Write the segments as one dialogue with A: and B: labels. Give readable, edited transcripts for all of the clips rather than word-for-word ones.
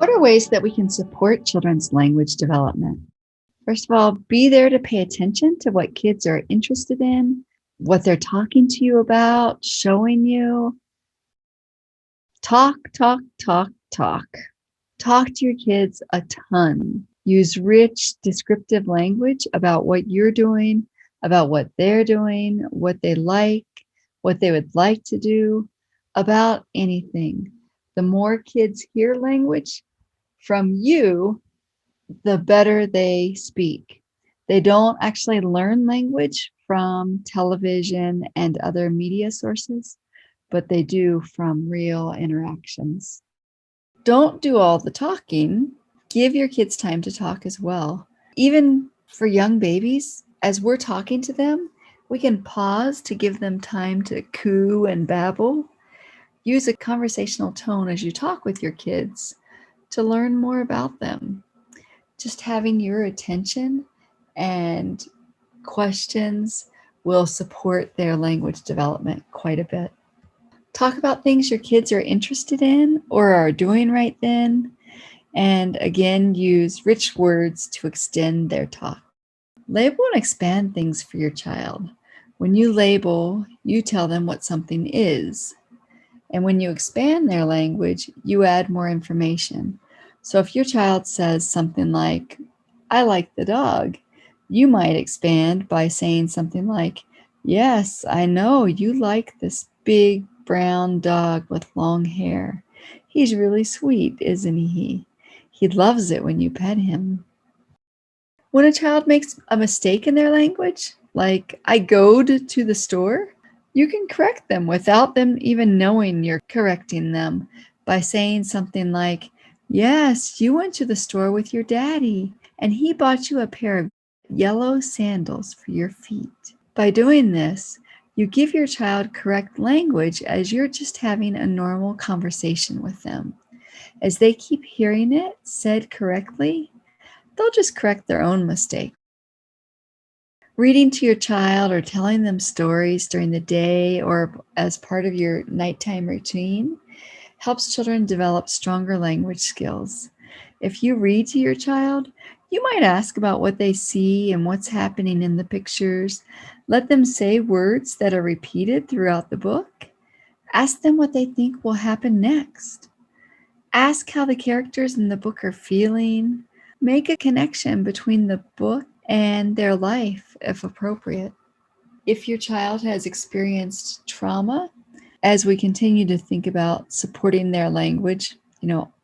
A: What are ways that we can support children's language development? First of all, be there to pay attention to what kids are interested in, what they're talking to you about, showing you. Talk, talk, talk, talk. Talk to your kids a ton. Use rich, descriptive language about what you're doing, about what they're doing, what they like, what they would like to do, about anything. The more kids hear language from you, the better they speak. They don't actually learn language from television and other media sources, but they do from real interactions. Don't do all the talking. Give your kids time to talk as well. Even for young babies, as we're talking to them, we can pause to give them time to coo and babble. Use a conversational tone as you talk with your kids to learn more about them. Just having your attention and questions will support their language development quite a bit. Talk about things your kids are interested in or are doing right then. And again, use rich words to extend their talk. Label and expand things for your child. When you label, you tell them what something is. And when you expand their language, you add more information. So if your child says something like, I like the dog, you might expand by saying something like, yes, I know you like this big brown dog with long hair. He's really sweet, isn't he? He loves it when you pet him. When a child makes a mistake in their language, like I goed to the store, you can correct them without them even knowing you're correcting them by saying something like, yes, you went to the store with your daddy and he bought you a pair of yellow sandals for your feet. By doing this, you give your child correct language as you're just having a normal conversation with them. As they keep hearing it said correctly, they'll just correct their own mistake. Reading to your child or telling them stories during the day or as part of your nighttime routine helps children develop stronger language skills. If you read to your child, you might ask about what they see and what's happening in the pictures. Let them say words that are repeated throughout the book. Ask them what they think will happen next. Ask how the characters in the book are feeling. Make a connection between the book and their life, if appropriate. If your child has experienced trauma, as we continue to think about supporting their language,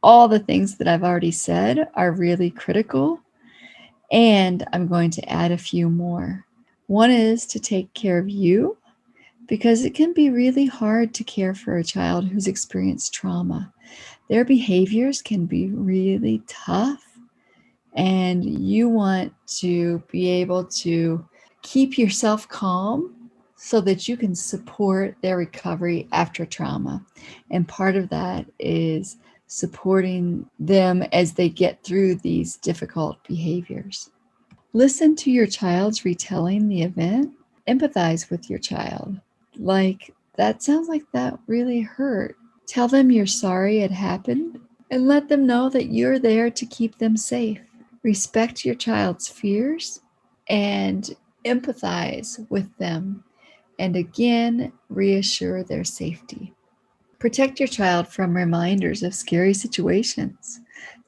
A: all the things that I've already said are really critical. And I'm going to add a few more. One is to take care of you, because it can be really hard to care for a child who's experienced trauma. Their behaviors can be really tough, and you want to be able to keep yourself calm so that you can support their recovery after trauma. And part of that is supporting them as they get through these difficult behaviors. Listen to your child's retelling the event. Empathize with your child. Like, that sounds like that really hurt. Tell them you're sorry it happened and let them know that you're there to keep them safe. Respect your child's fears and empathize with them. And again, reassure their safety. Protect your child from reminders of scary situations,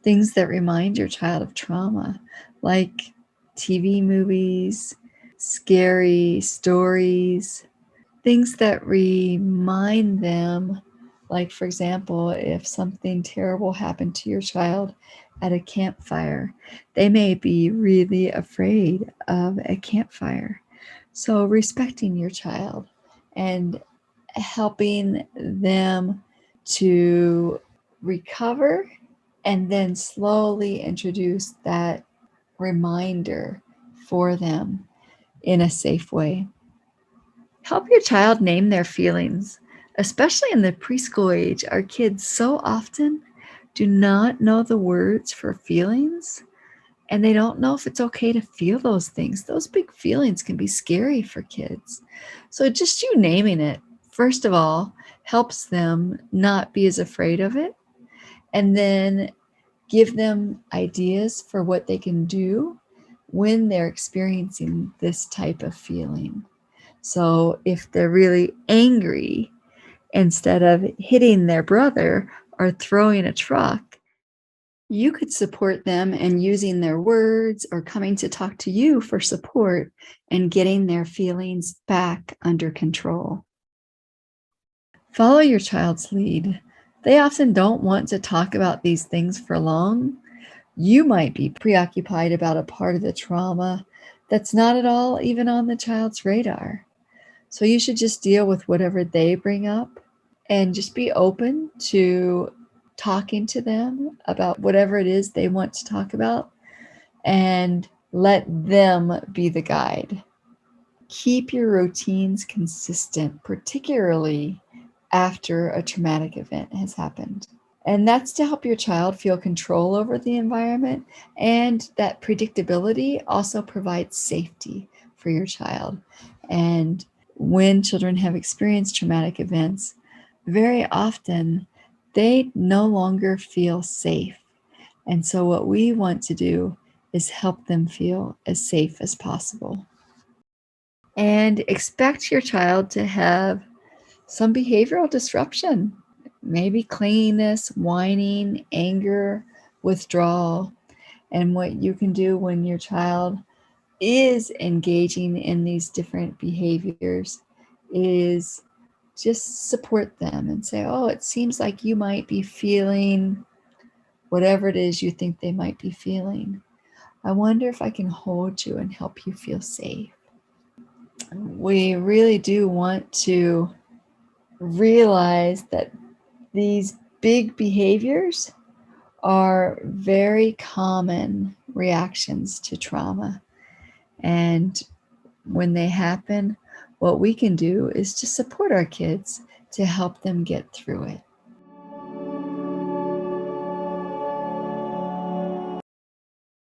A: things that remind your child of trauma, like TV movies, scary stories, things that remind them, like, for example, if something terrible happened to your child at a campfire, they may be really afraid of a campfire. So respecting your child and helping them to recover and then slowly introduce that reminder for them in a safe way. Help your child name their feelings, especially in the preschool age. Our kids so often do not know the words for feelings, and they don't know if it's okay to feel those things. Those big feelings can be scary for kids. So just you naming it, first of all, helps them not be as afraid of it. And then give them ideas for what they can do when they're experiencing this type of feeling. So if they're really angry, instead of hitting their brother or throwing a truck, you could support them in using their words or coming to talk to you for support and getting their feelings back under control. Follow your child's lead. They often don't want to talk about these things for long. You might be preoccupied about a part of the trauma that's not at all even on the child's radar. So you should just deal with whatever they bring up and just be open to talking to them about whatever it is they want to talk about and let them be the guide. Keep your routines consistent, particularly after a traumatic event has happened. And that's to help your child feel control over the environment. And that predictability also provides safety for your child. And when children have experienced traumatic events, very often they no longer feel safe. And so, what we want to do is help them feel as safe as possible. And expect your child to have some behavioral disruption, maybe clinginess, whining, anger, withdrawal. And what you can do when your child is engaging in these different behaviors is just support them and say, oh, it seems like you might be feeling whatever it is you think they might be feeling. I wonder if I can hold you and help you feel safe. We really do want to realize that these big behaviors are very common reactions to trauma. And when they happen, what we can do is to support our kids to help them get through it.